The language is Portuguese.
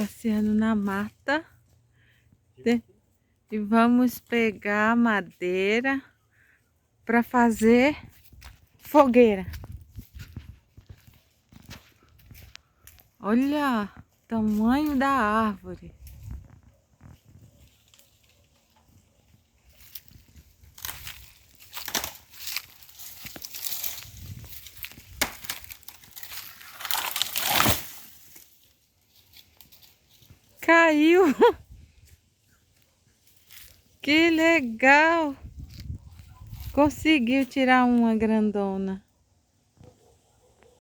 passeando na mata. E vamos pegar madeira para fazer fogueira. Olha o tamanho da árvore. Caiu! Que legal! Conseguiu tirar uma grandona.